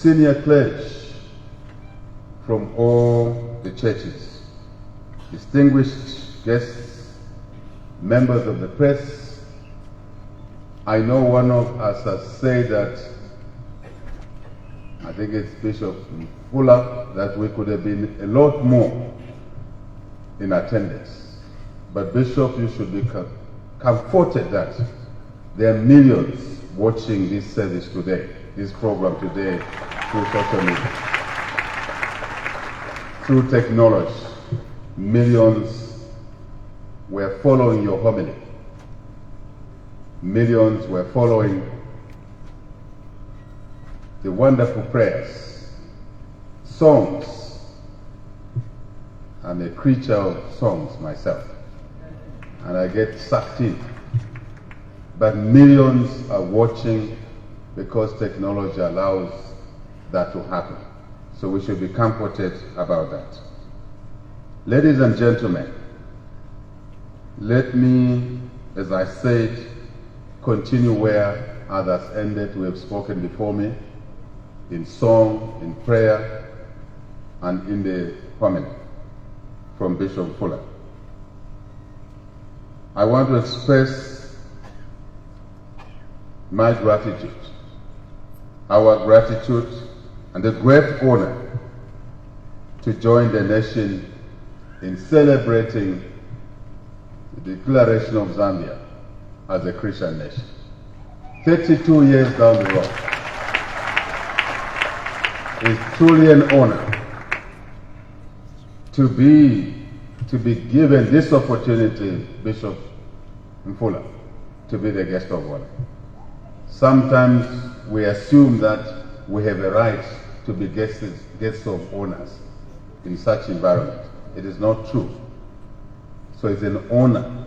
senior clergy from all the churches, distinguished guests, members of the press. I know one of us has said that, I think it's Bishop Fuller, that we could have been a lot more in attendance. But Bishop, you should be comforted that there are millions watching this service today, this program today, through social media, through technology. Millions were following your homily. Millions were following the wonderful prayers, songs. I'm a creature of songs myself, and I get sucked in. But millions are watching because technology allows that to happen. So we should be comforted about that. Ladies and gentlemen, let me, as I said, continue where others ended who have spoken before me, in song, in prayer, and in the homily from Bishop Fuller. I want to express my gratitude, our gratitude, and a great honor to join the nation in celebrating the declaration of Zambia as a Christian nation. 32 years down the road. It's truly an honor to be given this opportunity, Bishop Mfula, to be the guest of honor. Sometimes we assume that we have a right to be guests of honors in such environment. It is not true. So it's an honor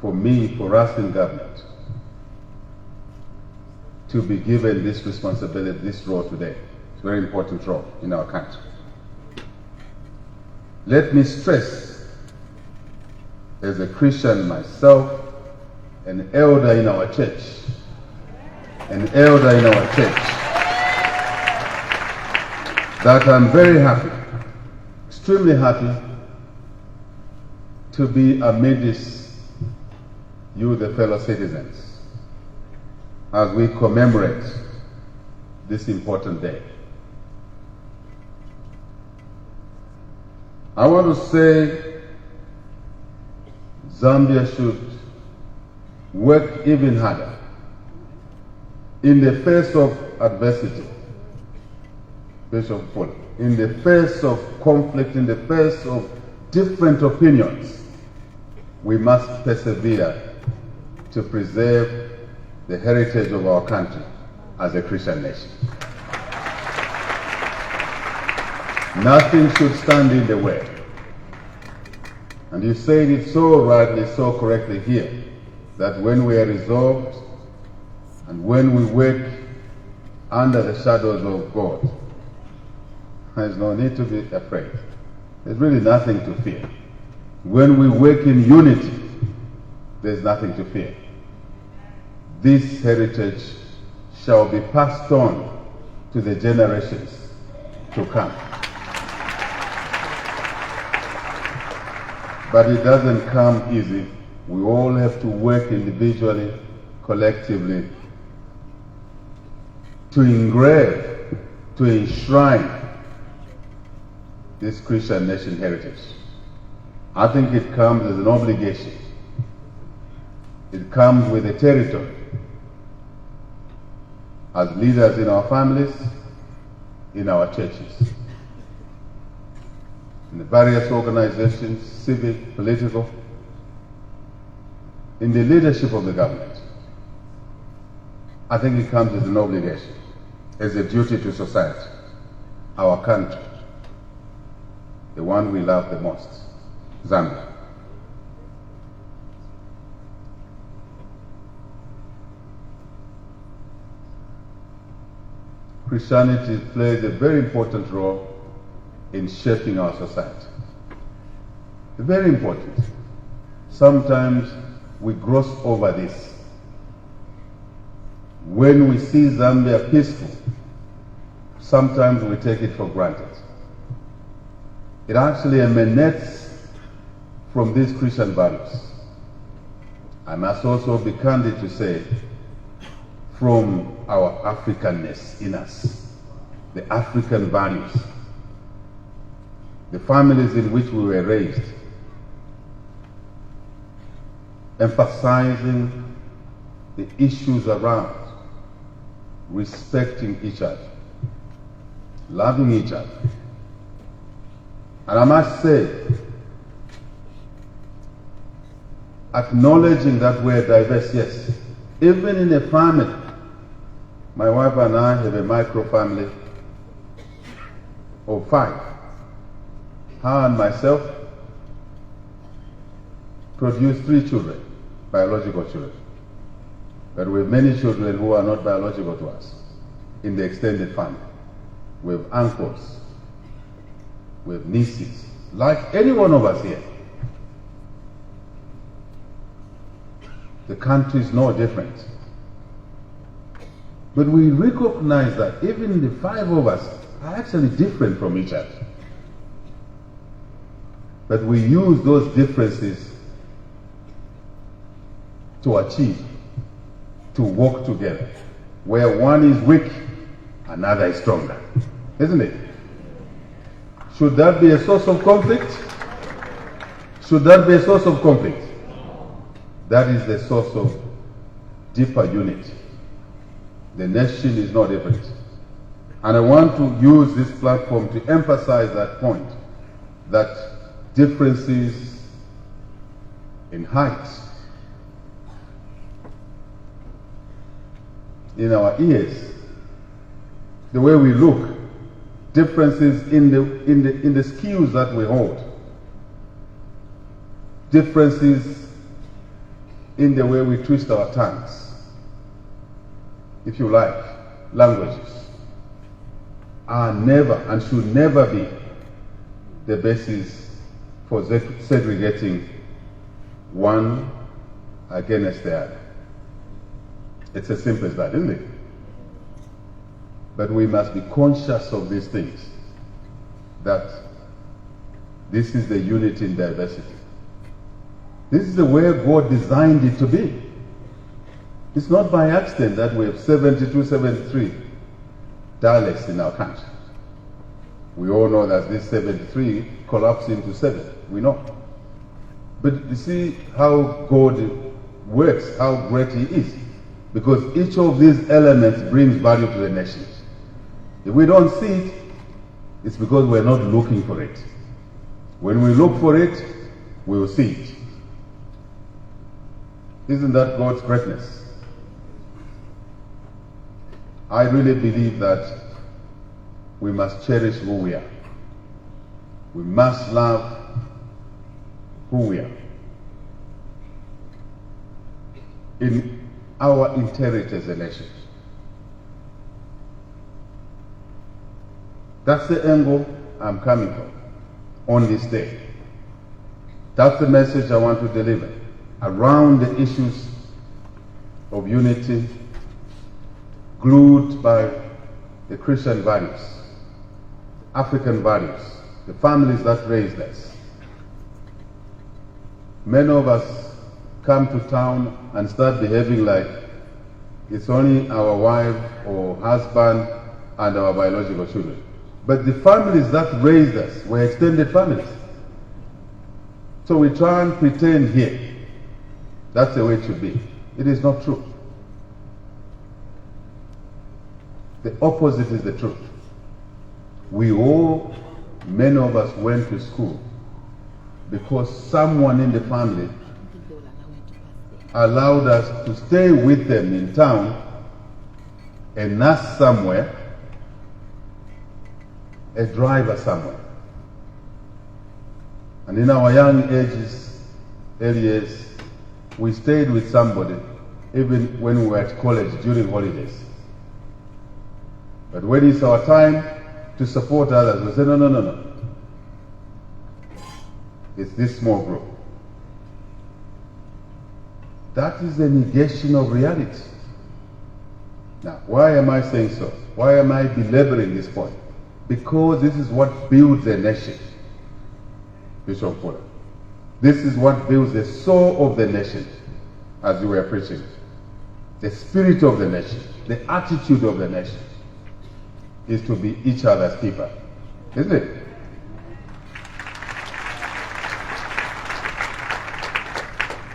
for me, for us in government, to be given this responsibility, this role today. It's a very important role in our country. Let me stress, as a Christian myself, an elder in our church, that I'm very happy, extremely happy, to be amidst you, the fellow citizens, as we commemorate this important day. I want to say Zambia should work even harder in the face of adversity, Bishop Fuller, in the face of conflict, in the face of different opinions. We must persevere to preserve the heritage of our country as a Christian nation. Nothing should stand in the way. And you said it so rightly, so correctly here, that when we are resolved and when we work under the shadows of God, there's no need to be afraid. There's really nothing to fear. When we work in unity, there's nothing to fear. This heritage shall be passed on to the generations to come. But it doesn't come easy. We all have to work individually, collectively, to engrave, to enshrine this Christian nation heritage. I think it comes as an obligation. It comes with a territory. As leaders in our families, in our churches, in the various organizations, civic, political, in the leadership of the government. I think it comes as an obligation, as a duty to society, our country, the one we love the most, Zambia. Christianity plays a very important role in shaping our society. Very important. Sometimes we gloss over this. When we see Zambia peaceful, sometimes we take it for granted. It actually emanates from these Christian values. I must also be candid to say, from our Africanness in us, the African values, the families in which we were raised, emphasizing the issues around respecting each other, loving each other. And I must say, acknowledging that we're diverse, yes. Even in a family, my wife and I have a micro family of 5. Her and myself produce 3 children, biological children. But we have many children who are not biological to us in the extended family. We have uncles, we have nieces, like any one of us here. The country is no different. But we recognize that even the 5 of us are actually different from each other. But we use those differences to achieve, to work together. Where one is weak, another is stronger. Isn't it? Should that be a source of conflict? Should that be a source of conflict? That is the source of deeper unity. The nation is no different. And I want to use this platform to emphasize that point, that differences in height, in our ears, the way we look, differences in the skills that we hold, differences in the way we twist our tongues, if you like, languages, are never and should never be the basis for segregating one against the other. It's as simple as that, isn't it? But we must be conscious of these things, that this is the unity in diversity. This is the way God designed it to be. It's not by accident that we have 72, 73 dialects in our country. We all know that this 73 collapsed into 7. We know. But you see how God works, how great He is. Because each of these elements brings value to the nations. If we don't see it, it's because we're not looking for it. When we look for it, we will see it. Isn't that God's greatness? I really believe that we must cherish who we are. We must love who we are. In our inheritance as a nation. That's the angle I'm coming from on this day. That's the message I want to deliver around the issues of unity, glued by the Christian values, African values, the families that raised us. Many of us come to town and start behaving like it's only our wife or husband and our biological children. But the families that raised us were extended families. So we try and pretend here that's the way it should be. It is not true. The opposite is the truth. We all, many of us went to school because someone in the family allowed us to stay with them in town, a nurse somewhere, a driver somewhere. And in our young ages, early years, we stayed with somebody even when we were at college during holidays. But when it's our time to support others, we say, no. It's this small group. That is a negation of reality. Now, why am I saying so? Why am I belaboring this point? Because this is what builds a nation, Bishop Fuller. This is what builds the soul of the nation, as you were preaching. The spirit of the nation, the attitude of the nation is to be each other's keeper, isn't it?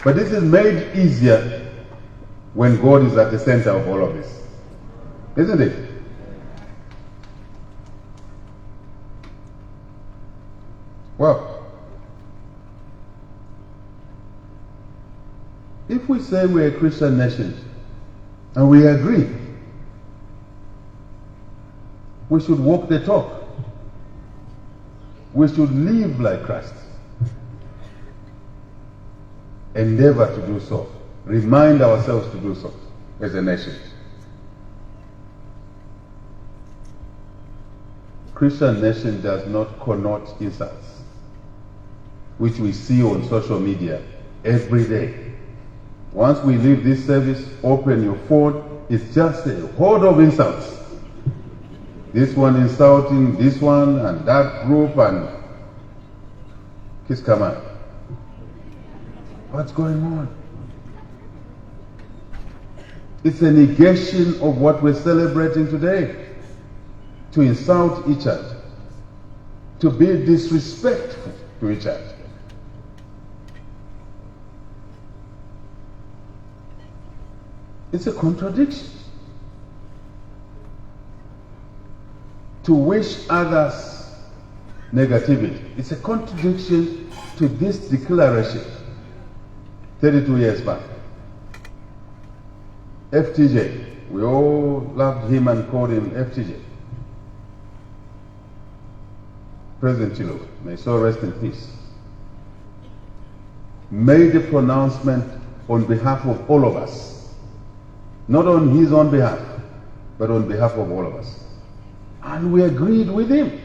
But this is made easier when God is at the center of all of this, isn't it? Well, if we say we're a Christian nation and we agree, we should walk the talk. We should live like Christ. Endeavor to do so. Remind ourselves to do so as a nation. Christian nation does not connote insults, which we see on social media every day. Once we leave this service, open your phone, it's just a horde of insults. This one insulting this one and that group, and kiss come on. What's going on? It's a negation of what we're celebrating today. To insult each other, to be disrespectful to each other. It's a contradiction. To wish others negativity. It's a contradiction to this declaration 32 years back. FTJ, we all loved him and called him FTJ. President Chilo, may his soul rest in peace, made a pronouncement on behalf of all of us. Not on his own behalf, but on behalf of all of us. And we agreed with him.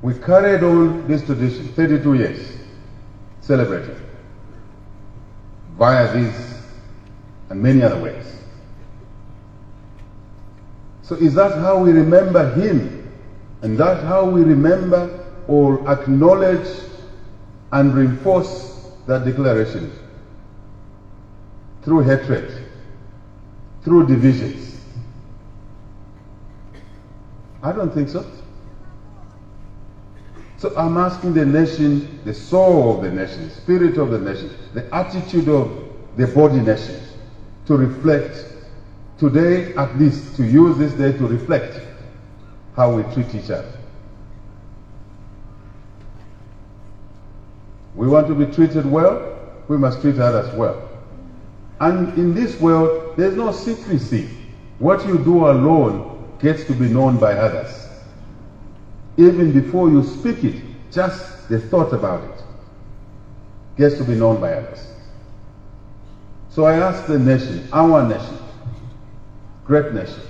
We carried on this tradition, 32 years, celebrating, via these and many other ways. So is that how we remember him? And that's how we remember or acknowledge and reinforce that declaration? Through hatred, through divisions? I don't think so. So I'm asking the nation, the soul of the nation, the spirit of the nation, the attitude of the body nation, to reflect today, at least to use this day to reflect how we treat each other. We want to be treated well, we must treat others well. And in this world, there's no secrecy. What you do alone gets to be known by others. Even before you speak it, just the thought about it gets to be known by others. So I ask the nation, our nation, great nation,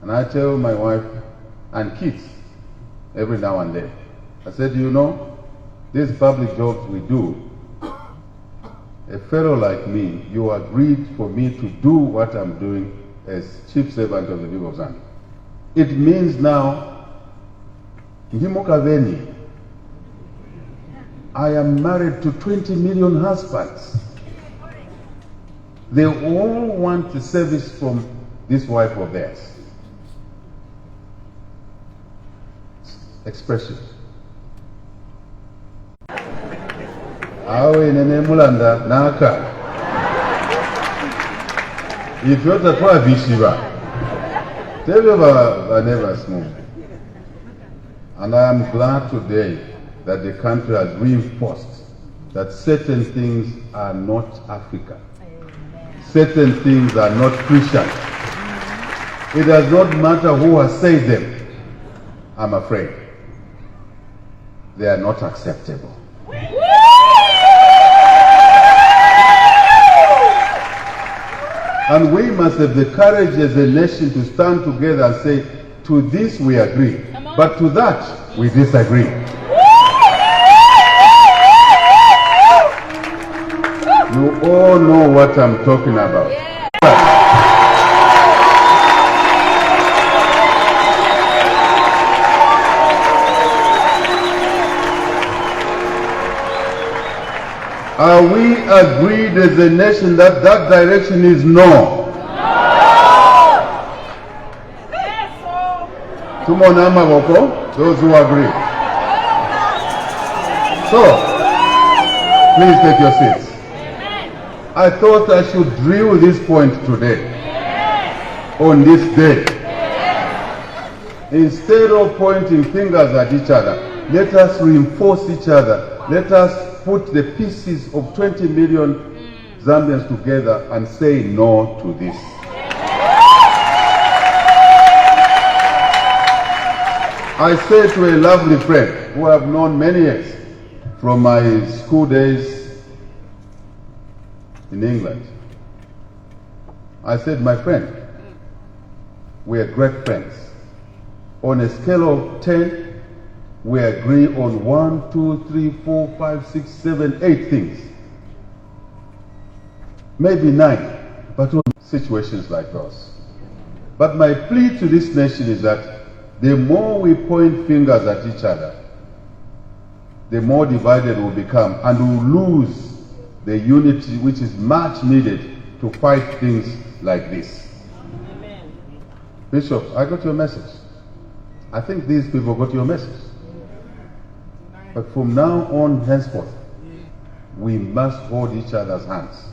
and I tell my wife and kids every now and then, I said, you know, these public jobs we do, a fellow like me, you agreed for me to do what I'm doing as chief servant of the people of Zambia. It means now, Ndimukaveni, I am married to 20 million husbands. They all want the service from this wife of theirs. Expression. Awe nene mulanda naka. If you're the twa vishiva, tell you about never small. And I am glad today that the country has reinforced that certain things are not Africa. Certain things are not Christian. It does not matter who has said them. I'm afraid they are not acceptable. And we must have the courage as a nation to stand together and say, to this we agree, but to that we disagree. You all know what I'm talking about. Are we agreed as a nation that that direction is no? Tumona amaboko, those who agree. So, please take your seats. I thought I should drill this point today, on this day. Instead of pointing fingers at each other, let us reinforce each other. Let us put the pieces of 20 million Zambians together and say no to this. I say to a lovely friend who I've known many years from my school days in England, I said, my friend, we are great friends. On a scale of 10, we agree on 1, 2, 3, 4, 5, 6, 7, 8 things. Maybe 9, but on situations like those. But my plea to this nation is that the more we point fingers at each other, the more divided we'll become, and we'll lose the unity which is much needed to fight things like this. Amen. Bishop, I got your message. I think these people got your message. But from now on, henceforth, we must hold each other's hands.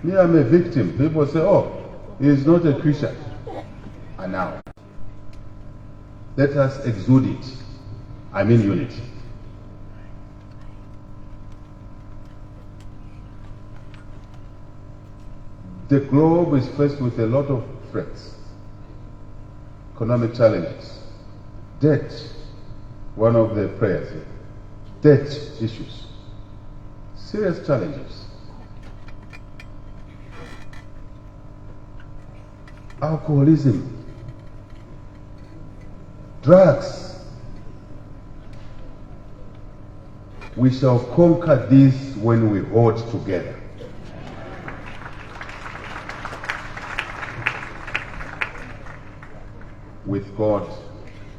Me, I'm a victim. People say, oh, he is not a Christian. And now, let us exude it. I mean unity. The globe is faced with a lot of threats, economic challenges, debt, one of the prayers here, debt issues, serious challenges. Alcoholism, drugs. We shall conquer this when we hold together. With God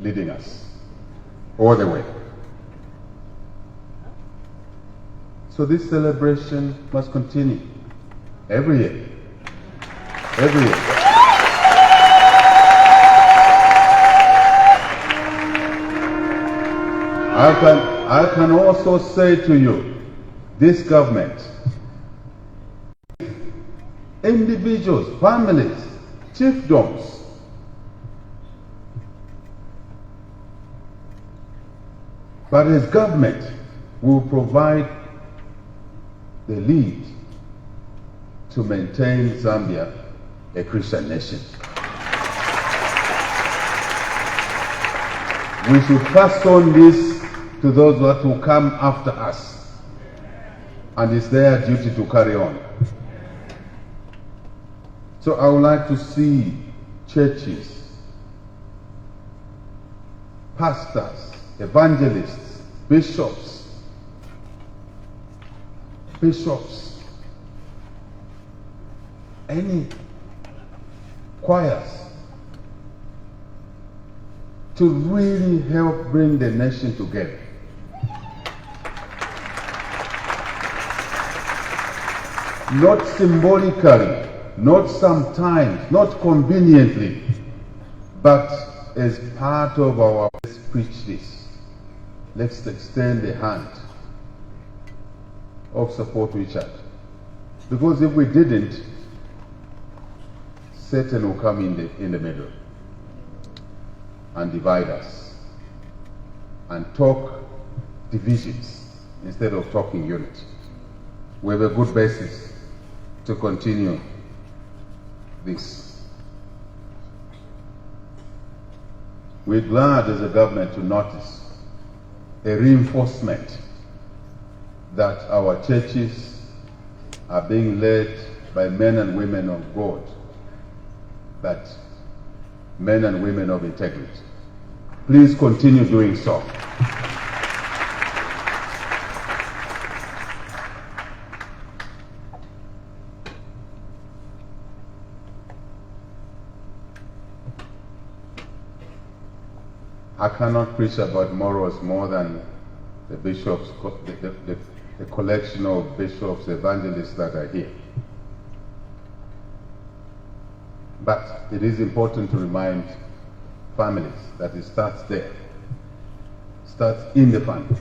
leading us all the way. So this celebration must continue every year. Every year. I can also say to you, this government, individuals, families, chiefdoms, but as government, we will provide the lead to maintain Zambia a Christian nation. We should pass on this to those that will come after us, and it's their duty to carry on. So I would like to see churches, pastors, evangelists, bishops, any choirs, to really help bring the nation together. Not symbolically, not sometimes, not conveniently, but as part of our let's preach this. Let's extend the hand of support to each other. Because if we didn't, Satan will come in the middle and divide us and talk divisions instead of talking unity. We have a good basis to continue this. We're glad as a government to notice a reinforcement that our churches are being led by men and women of God, but men and women of integrity. Please continue doing so. I cannot preach about morals more than the bishops, the collection of bishops, evangelists that are here. But it is important to remind families that it starts there. It starts in the family.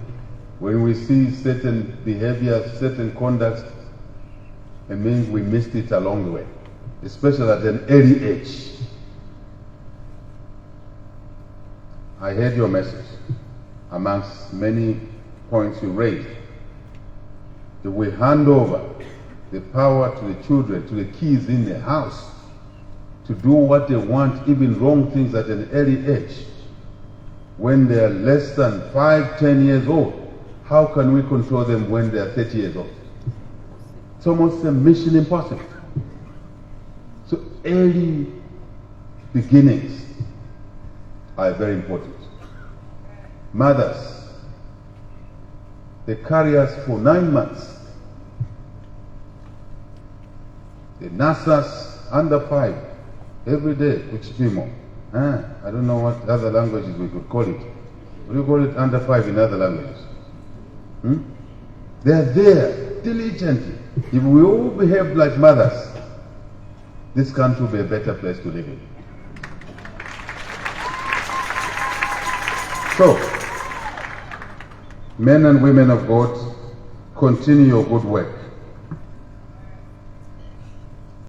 When we see certain behaviors, certain conduct, it means we missed it along the way, especially at an early age. I heard your message amongst many points you raised. That we hand over the power to the children, to the kids in the house, to do what they want, even wrong things at an early age. When they are less than 5, 10 years old, how can we control them when they are 30 years old? It's almost a mission impossible. So early beginnings are very important. Mothers, they carry us for 9 months. They nurse us under 5 every day, Uchipimo. I don't know what other languages we could call it. What do you call it under 5 in other languages? They are there diligently. If we all behave like mothers, this country will be a better place to live in. So, men and women of God, continue your good work.